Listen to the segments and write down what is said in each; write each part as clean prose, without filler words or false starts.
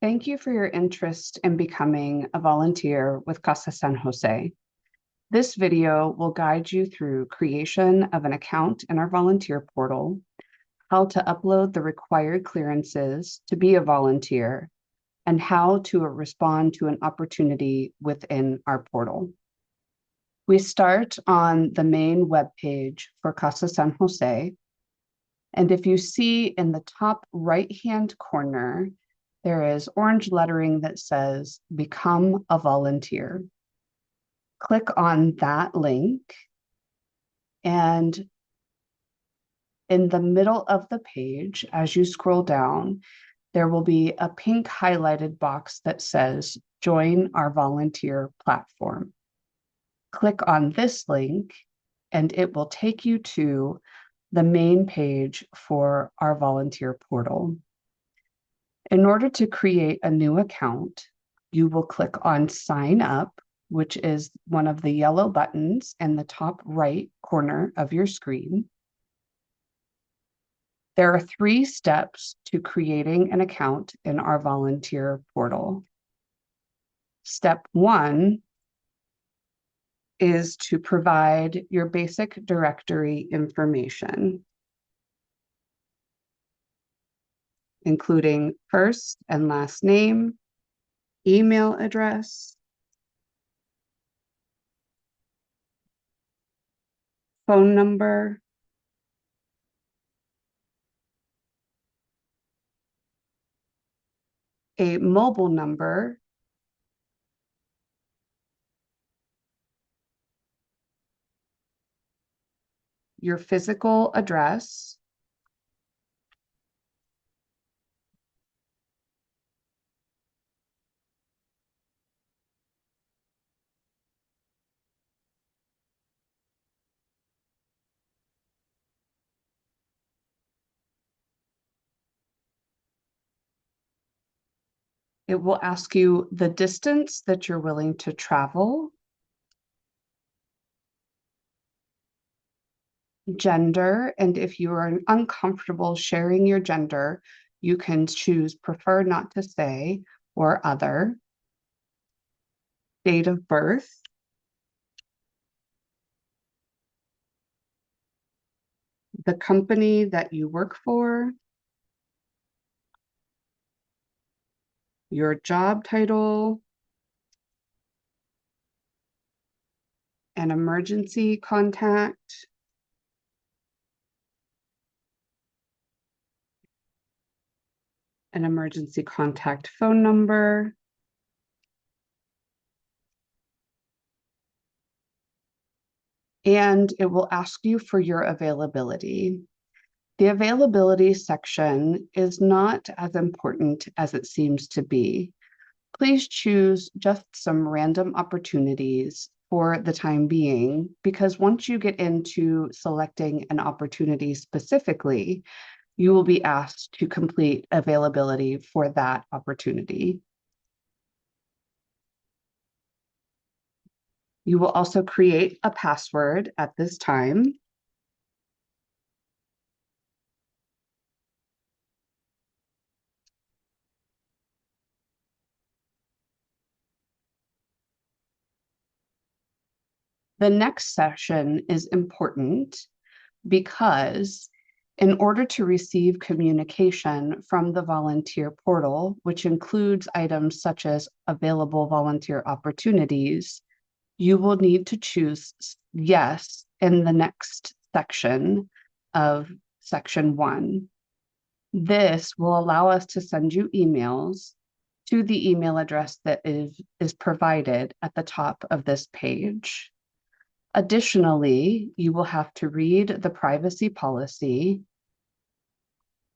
Thank you for your interest in becoming a volunteer with Casa San Jose. This video will guide you through creation of an account in our volunteer portal, how to upload the required clearances to be a volunteer, and how to respond to an opportunity within our portal. We start on the main webpage for Casa San Jose. And if you see in the top right-hand corner, there is orange lettering that says, Become a Volunteer. Click on that link, and in the middle of the page, as you scroll down, there will be a pink highlighted box that says, Join our volunteer platform. Click on this link, and it will take you to the main page for our volunteer portal. In order to create a new account, you will click on Sign Up, which is one of the yellow buttons in the top right corner of your screen. There are 3 steps to creating an account in our volunteer portal. Step 1 is to provide your basic directory information, including first and last name, email address, phone number, a mobile number, your physical address, it will ask you the distance that you're willing to travel, gender, and if you are uncomfortable sharing your gender, you can choose prefer not to say or other, date of birth, the company that you work for, your job title, an emergency contact, an emergency contact phone number, and it will ask you for your availability. The availability section is not as important as it seems to be. Please choose just some random opportunities for the time being, because once you get into selecting an opportunity specifically, you will be asked to complete availability for that opportunity. You will also create a password at this time. The next session is important because in order to receive communication from the volunteer portal, which includes items such as available volunteer opportunities, you will need to choose yes in the next section of section 1. This will allow us to send you emails to the email address that is provided at the top of this page. Additionally, you will have to read the privacy policy.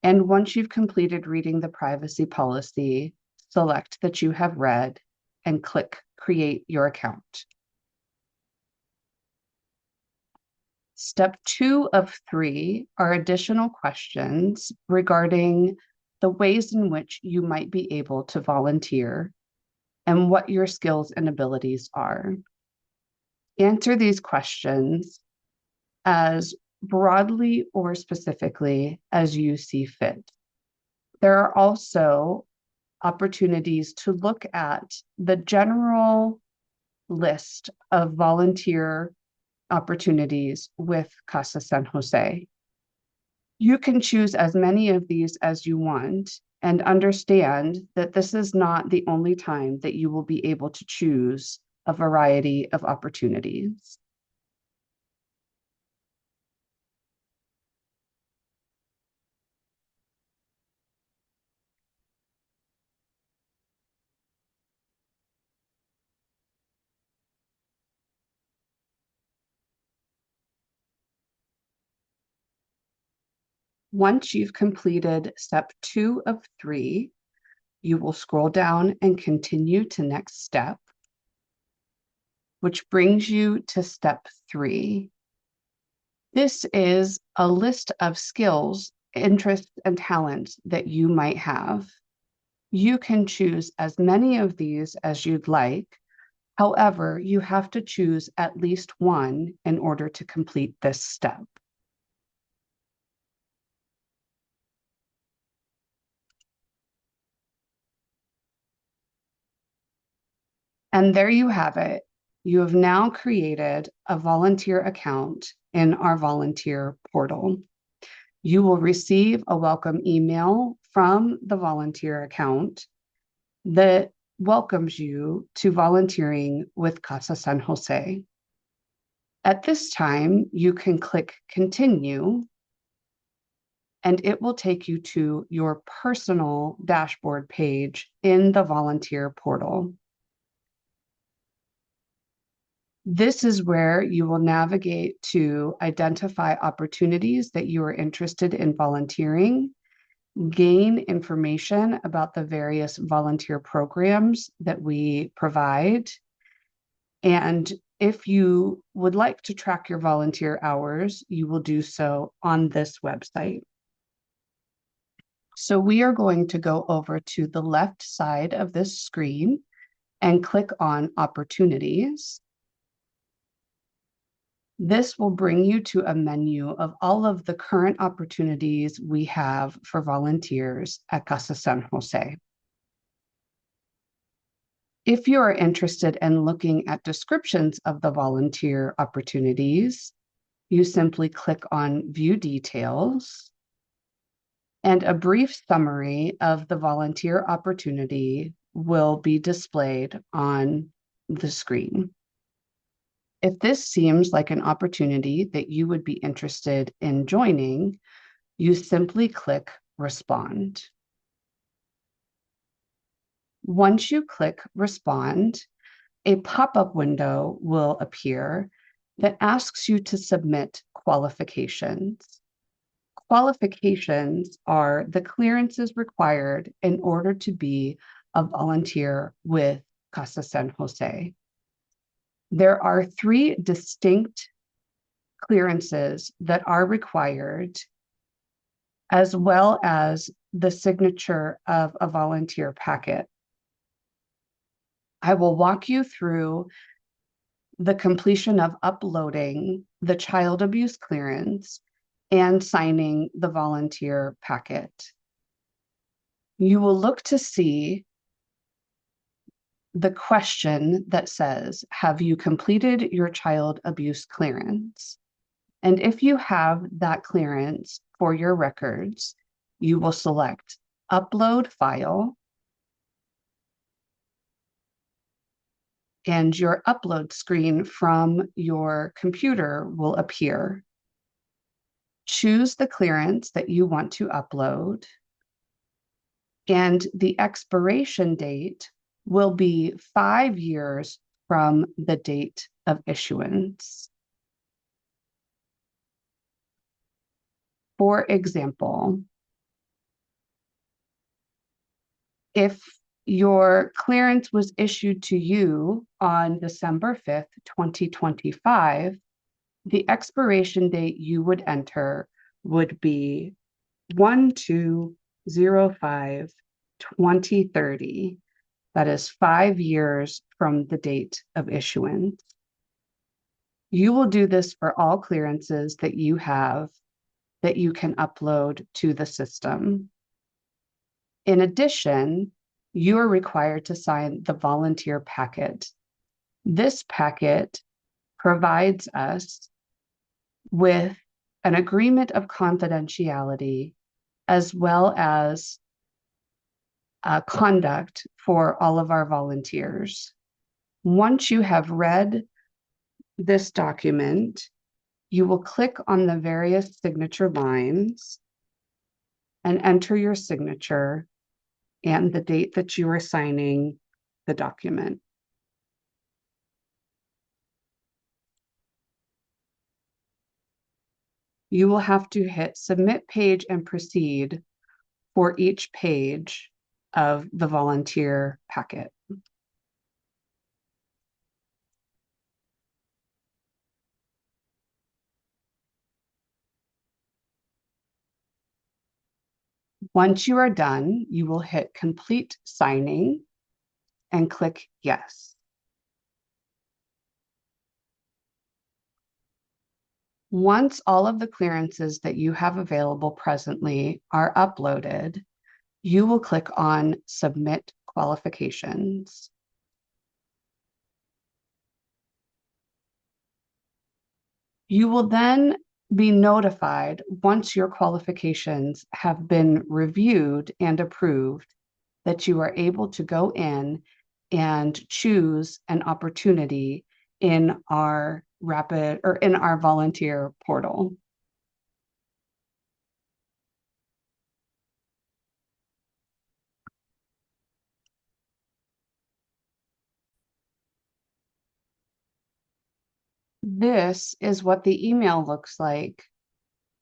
And once you've completed reading the privacy policy, select that you have read and click Create Your Account. Step 2 of 3 are additional questions regarding the ways in which you might be able to volunteer and what your skills and abilities are. Answer these questions as broadly or specifically as you see fit. There are also opportunities to look at the general list of volunteer opportunities with Casa San Jose. You can choose as many of these as you want and understand that this is not the only time that you will be able to choose a variety of opportunities. Once you've completed step 2 of 3, you will scroll down and continue to next step, which brings you to step 3. This is a list of skills, interests, and talents that you might have. You can choose as many of these as you'd like. However, you have to choose at least one in order to complete this step. And there you have it. You have now created a volunteer account in our volunteer portal. You will receive a welcome email from the volunteer account that welcomes you to volunteering with Casa San Jose. At this time, you can click Continue, and it will take you to your personal dashboard page in the volunteer portal. This is where you will navigate to identify opportunities that you are interested in volunteering, gain information about the various volunteer programs that we provide, and if you would like to track your volunteer hours, you will do so on this website. So we are going to go over to the left side of this screen and click on Opportunities. This will bring you to a menu of all of the current opportunities we have for volunteers at Casa San Jose. If you are interested in looking at descriptions of the volunteer opportunities, you simply click on View Details, and a brief summary of the volunteer opportunity will be displayed on the screen. If this seems like an opportunity that you would be interested in joining, you simply click Respond. Once you click Respond, a pop-up window will appear that asks you to submit qualifications. Qualifications are the clearances required in order to be a volunteer with Casa San Jose. There are 3 distinct clearances that are required, as well as the signature of a volunteer packet. I will walk you through the completion of uploading the child abuse clearance and signing the volunteer packet. You will look to see the question that says, have you completed your child abuse clearance? And if you have that clearance for your records, you will select Upload File, and your upload screen from your computer will appear. Choose the clearance that you want to upload, and the expiration date will be 5 years from the date of issuance. For example, if your clearance was issued to you on December 5th, 2025, the expiration date you would enter would be 12/05/2030. That is 5 years from the date of issuance. You will do this for all clearances that you have that you can upload to the system. In addition, you are required to sign the volunteer packet. This packet provides us with an agreement of confidentiality as well as conduct for all of our volunteers. Once you have read this document, you will click on the various signature lines and enter your signature and the date that you are signing the document. You will have to hit submit page and proceed for each page of the volunteer packet. Once you are done, you will hit complete signing and click yes. Once all of the clearances that you have available presently are uploaded, you will click on Submit Qualifications. You will then be notified once your qualifications have been reviewed and approved that you are able to go in and choose an opportunity in our volunteer portal. This is what the email looks like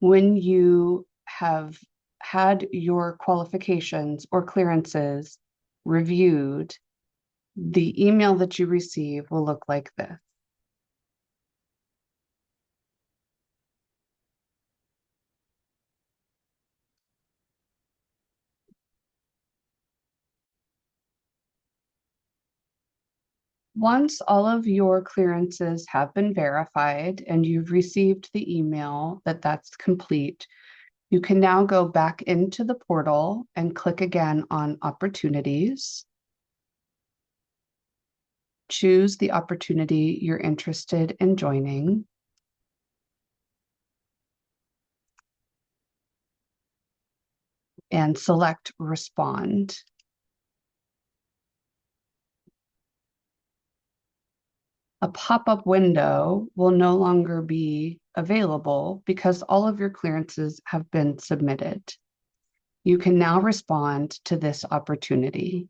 when you have had your qualifications or clearances reviewed. The email that you receive will look like this. Once all of your clearances have been verified and you've received the email that that's complete, you can now go back into the portal and click again on Opportunities. Choose the opportunity you're interested in joining. And select Respond. A pop-up window will no longer be available because all of your clearances have been submitted. You can now respond to this opportunity.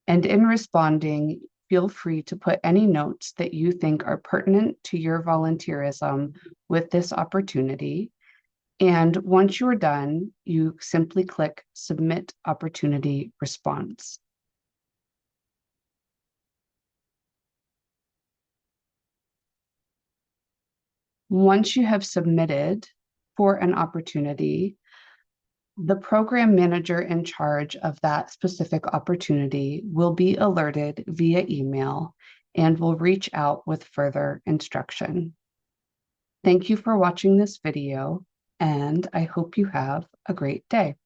And in responding, feel free to put any notes that you think are pertinent to your volunteerism with this opportunity. And once you're done, you simply click Submit Opportunity Response. Once you have submitted for an opportunity, the program manager in charge of that specific opportunity will be alerted via email and will reach out with further instruction. Thank you for watching this video, and I hope you have a great day.